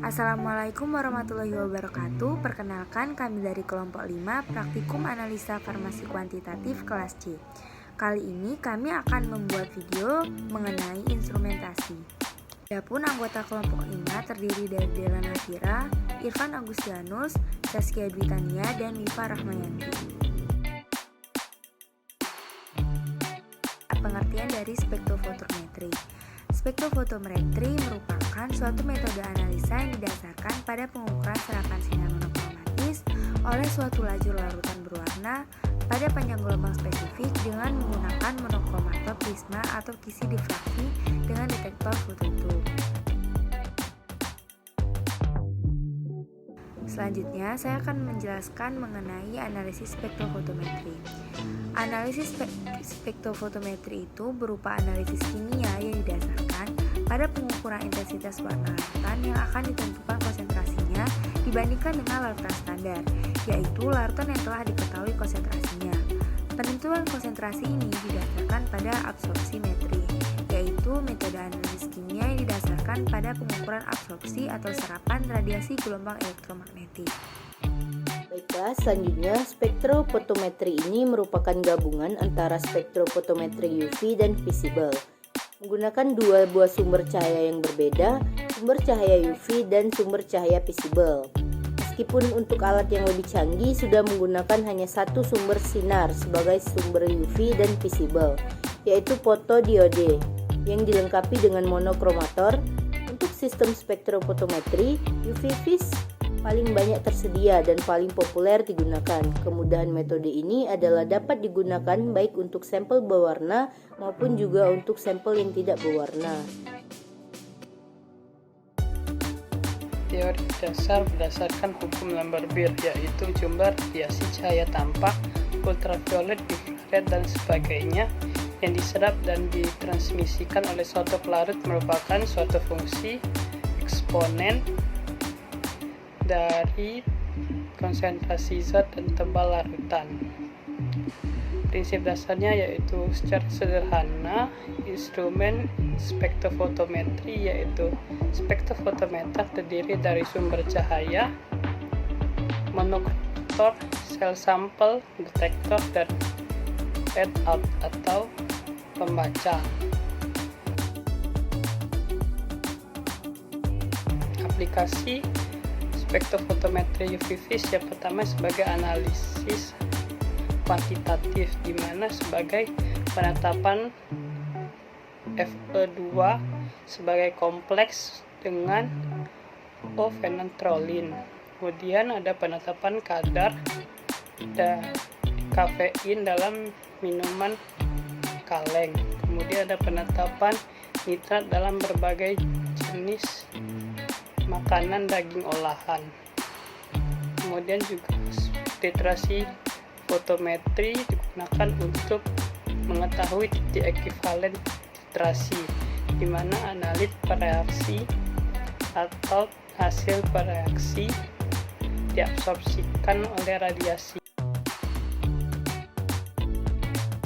Assalamualaikum warahmatullahi wabarakatuh. Perkenalkan, kami dari kelompok 5 Praktikum Analisa Farmasi Kuantitatif kelas C. Kali ini kami akan membuat video mengenai instrumentasi. Adapun anggota kelompok 5 terdiri dari Dela Nafira, Irfan Agustianus, Saskia Dwitania, dan Wifa Rahmayanti. Pengertian dari spektrofotometri. Spektrofotometri merupakan suatu metode analisa yang didasarkan pada pengukuran serapan sinar monokromatis oleh suatu lajur larutan berwarna pada panjang gelombang spesifik dengan menggunakan monokromator prisma atau kisi difraksi dengan detektor fototup. Selanjutnya, saya akan menjelaskan mengenai analisis spektrofotometri. Analisis spektrofotometri itu berupa analisis kimia yang didasarkan pada pengukuran intensitas warna larutan yang akan ditentukan konsentrasinya dibandingkan dengan larutan standar, yaitu larutan yang telah diketahui konsentrasinya. Penentuan konsentrasi ini didasarkan pada absorpsimetri, yaitu metode analisis kimia yang didasarkan pada pengukuran absorpsi atau serapan radiasi gelombang elektromagnetik. Baiklah, selanjutnya spektrofotometri ini merupakan gabungan antara spektrofotometri UV dan visible. Menggunakan dua buah sumber cahaya yang berbeda, sumber cahaya UV dan sumber cahaya visible. Meskipun untuk alat yang lebih canggih sudah menggunakan hanya satu sumber sinar sebagai sumber UV dan visible, yaitu fotodiode yang dilengkapi dengan monokromator. Untuk sistem spektrofotometri, UV-Vis paling banyak tersedia dan paling populer digunakan. Kemudahan metode ini adalah dapat digunakan baik untuk sampel berwarna maupun juga untuk sampel yang tidak berwarna. Teori dasar berdasarkan hukum Lambert-Beer, yaitu jumlah radiasi cahaya tampak, ultraviolet, infrared, dan sebagainya yang diserap dan ditransmisikan oleh suatu pelarut merupakan suatu fungsi eksponen dari konsentrasi zat dan tebal larutan. Prinsip dasarnya yaitu secara sederhana, instrumen spektrofotometri yaitu spektrofotometer terdiri dari sumber cahaya, monokromator, sel sampel, detektor, dan readout atau pembaca. Aplikasi spektrofotometri UV-Vis yang pertama sebagai analisis kuantitatif, di mana sebagai penetapan Fe2 sebagai kompleks dengan O-phenantrolin. Kemudian ada penetapan kadar kafein dalam minuman kaleng. Kemudian ada penetapan nitrat dalam berbagai jenis makanan daging olahan. Kemudian juga titrasi fotometri digunakan untuk mengetahui titik ekivalen titrasi, di mana analit bereaksi atau hasil bereaksi diabsorpsikan oleh radiasi.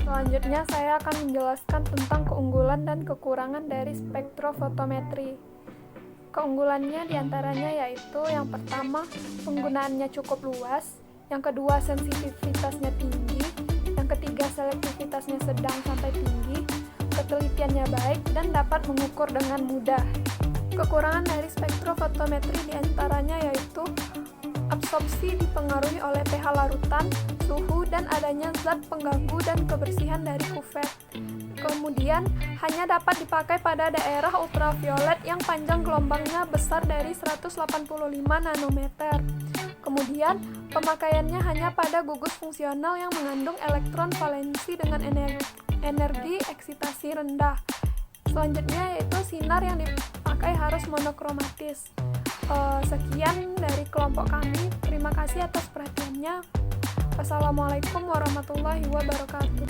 Selanjutnya saya akan menjelaskan tentang keunggulan dan kekurangan dari spektrofotometri. Keunggulannya diantaranya yaitu yang pertama, penggunaannya cukup luas, yang kedua sensitivitasnya tinggi, yang ketiga selektivitasnya sedang sampai tinggi, ketelitiannya baik, dan dapat mengukur dengan mudah. Kekurangan dari spektrofotometri diantaranya yaitu absorpsi dipengaruhi oleh pH larutan, suhu, dan adanya zat pengganggu dan kebersihan dari kuvet. Kemudian, hanya dapat dipakai pada daerah ultraviolet yang panjang gelombangnya besar dari 185 nanometer. Kemudian, pemakaiannya hanya pada gugus fungsional yang mengandung elektron valensi dengan energi eksitasi rendah. Selanjutnya yaitu sinar yang dipakai harus monokromatis. Sekian dari kelompok kami. Terima kasih atas perhatiannya. Wassalamualaikum warahmatullahi wabarakatuh.